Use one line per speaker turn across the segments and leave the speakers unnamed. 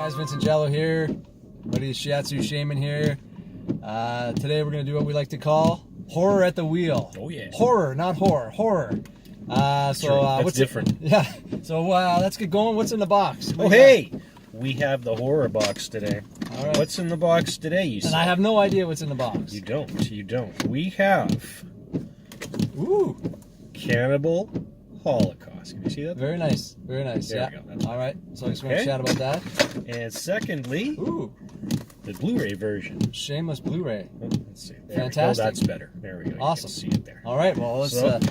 guys, Vincent Giallo here. Buddy Shiatsu Shaman here. Today we're going to do what we like to call horror at the wheel.
Oh yeah.
Horror, not horror. Horror.
That's
what's
different.
Yeah. So let's get going. What's in the box?
Oh hey, we have the horror box today.
All right.
What's in the box today? You
And I have no idea what's in the box.
You don't. You don't. We have
Ooh.
Cannibal Holocaust. Can you see that?
Very nice. Very nice.
There
yeah.
we go.
All right. So I just want to chat about that.
And secondly,
Ooh.
the Blu-ray version.
Shameless Blu-ray.
Let's see. There
Fantastic.
We go. That's better. There we go.
Awesome.
You can see it there.
All right. Well, let's get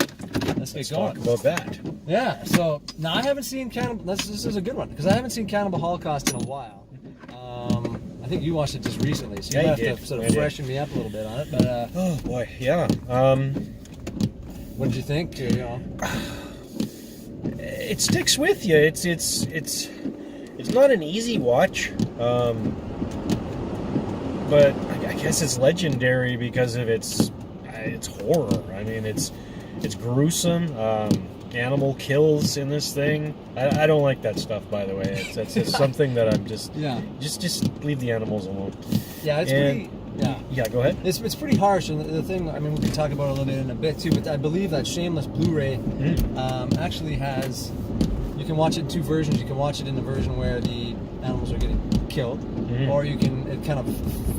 going.
Talk about that.
Yeah. So now I haven't seen Cannibal. This is a good one because I haven't seen Cannibal Holocaust in a while. I think you watched it just recently, so you have to sort of freshen me up a little bit on it. But
oh boy, yeah.
What did you think? You know,
it sticks with you. It's not an easy watch, but I guess it's legendary because of its horror. I mean, it's gruesome. Animal kills in this thing. I don't like that stuff, by the way. It's something that I'm just just leave the animals alone.
Yeah, it's pretty.
Yeah, go ahead.
It's pretty harsh, and the thing, I mean, we can talk about it a little bit in a bit too, but I believe that Shameless Blu-ray actually has, you can watch it in two versions. You can watch it in the version where the animals are getting killed, or you can, it kind of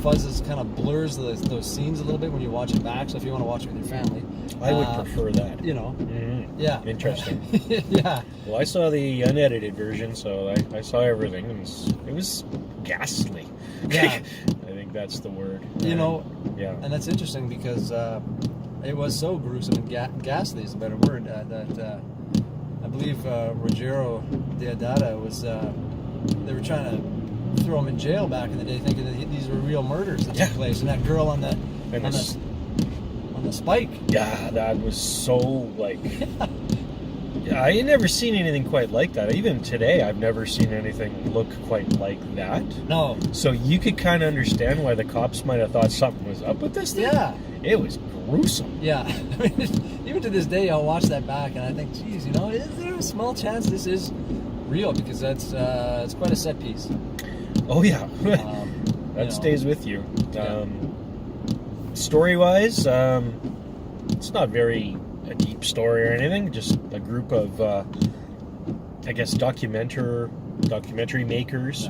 fuzzes, kind of blurs those scenes a little bit when you watch it back, so if you want to watch it with your family.
I would prefer that.
You know. Yeah.
Interesting.
Yeah.
Well, I saw the unedited version, so I saw everything, and it was ghastly.
Yeah.
I think that's the word.
You know,
yeah.
And that's interesting because it was so gruesome and ghastly is a better word, that I believe Ruggero Deodata was, they were trying to throw him in jail back in the day thinking that these were real murders that took place, and that girl on the spike.
Yeah, that was so, like... Yeah, I had never seen anything quite like that. Even today, I've never seen anything look quite like that.
No.
So you could kind of understand why the cops might have thought something was up with this thing.
Yeah.
It was gruesome.
Yeah. I mean, even to this day, I'll watch that back and I think, geez, you know, is there a small chance this is real? Because that's it's quite a set piece.
Oh, yeah. That stays with you. Story-wise, it's not very a deep story or anything, just a group of I guess documentary makers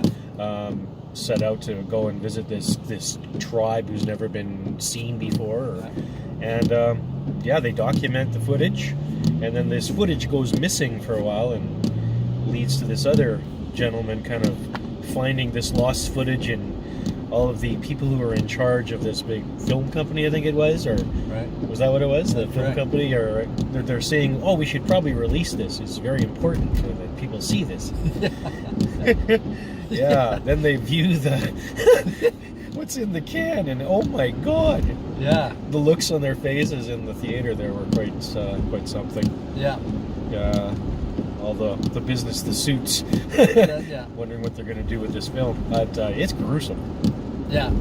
set out to go and visit this tribe who's never been seen before, and they document the footage, and then this footage goes missing for a while and leads to this other gentleman kind of finding this lost footage, and all of the people who were in charge of this big film company, I think it was, or was that what it was? The film company, or they're saying, oh, we should probably release this. It's very important that people see this. Yeah. Then they view what's in the can, and oh my God. Yeah. The looks on their faces in the theater there were quite something. Yeah. Yeah. All the business, the suits, wondering what they're going to do with this film. But it's gruesome. Yeah,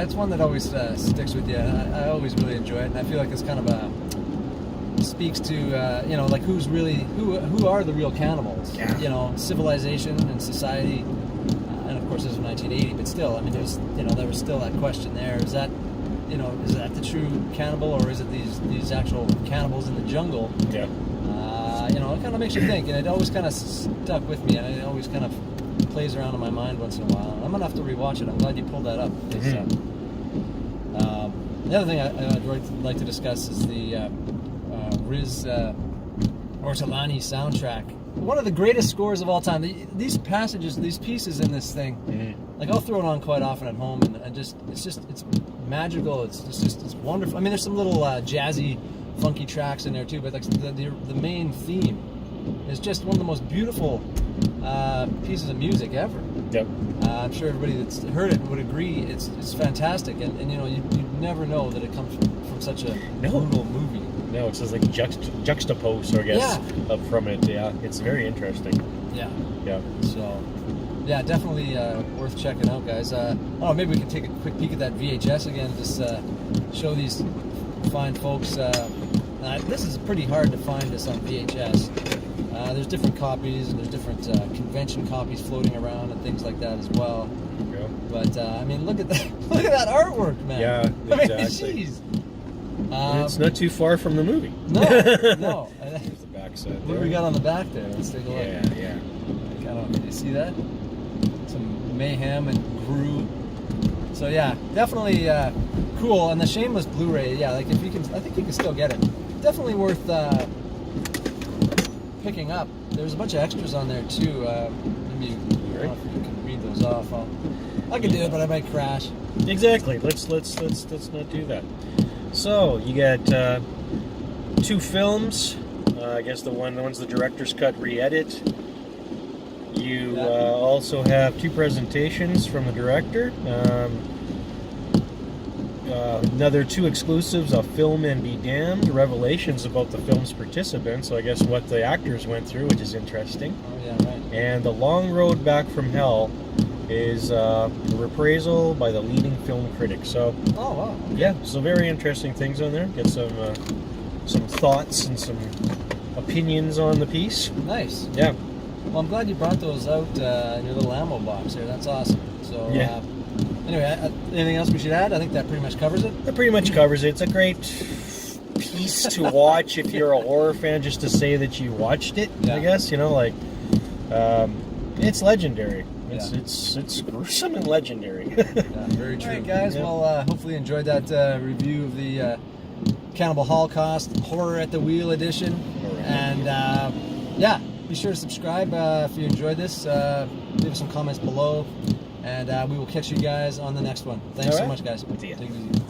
it's one that always sticks with you. I always really enjoy it, and I feel like it's kind of speaks to like who are the real cannibals? Yeah. You know, civilization and society, and of course this is 1980, but still, I mean, there was still that question there. Is that the true cannibal, or is it these actual cannibals in the jungle? Yeah. It kind of makes you think, and it always kind of stuck with me, and it always kind of plays around in my mind once in a while. I'm gonna have to rewatch it. I'm glad you pulled that up. The other thing I'd like to discuss is the Riz Ortolani soundtrack. One of the greatest scores of all time. These pieces in this thing, like I'll throw it on quite often at home, and it's magical. It's wonderful. I mean, there's some little jazzy, funky tracks in there too, but like the main theme is just one of the most beautiful pieces of music ever. Yep. I'm sure everybody that's heard it would agree. It's fantastic, and you never know that it comes from such a brutal movie. No, it's just like juxtaposed, I guess, up from it. Yeah, it's very interesting. Yeah. Yeah. So, yeah, definitely worth checking out, guys. Maybe we can take a quick peek at that VHS again, just show these fine folks. This is pretty hard to find this on VHS.
There's different copies, and there's different convention copies floating around and things like that as well.
Yeah.
But I mean, look at that! Look at that artwork, man.
Yeah, exactly.
I mean, jeez.
It's not too far from the movie.
No, no.
There's the back side.
What do we got on the back there? Let's take a look.
Yeah.
I don't know. Can you see that? Some mayhem and Gru. So yeah, definitely cool. And the Shameless Blu-ray, yeah, like if you can, I think you can still get it. Definitely worth picking up. There's a bunch of extras on there too. Maybe I don't know if you can read those off. I can do it, but I might crash.
Exactly. Let's not do that. So you got 2 films. I guess one's the director's cut re-edit. You also have 2 presentations from the director. Another 2 exclusives of Film and Be Damned, revelations about the film's participants, so I guess what the actors went through, which is interesting.
Oh yeah, right.
And The Long Road Back from Hell is a reprisal by the leading film critic. So,
oh wow, okay.
Yeah, so very interesting things on there. Get some thoughts and some opinions on the piece.
Nice.
Yeah.
Well, I'm glad you brought those out in your little ammo box here. That's awesome. So,
yeah.
Anyway, anything else we should add? I think that pretty much covers it.
That pretty much covers it. It's a great piece to watch if you're a horror fan, just to say that you watched it. Yeah. I guess it's legendary. It's gruesome and legendary.
Yeah, very true. All right, guys. Yeah. Well, hopefully you enjoyed that review of the Cannibal Holocaust Horror at the Wheel edition. Right. And yeah, be sure to subscribe if you enjoyed this. Leave us some comments below, and we will catch you guys on the next one. Thanks so much, guys.
See ya.
Take it easy.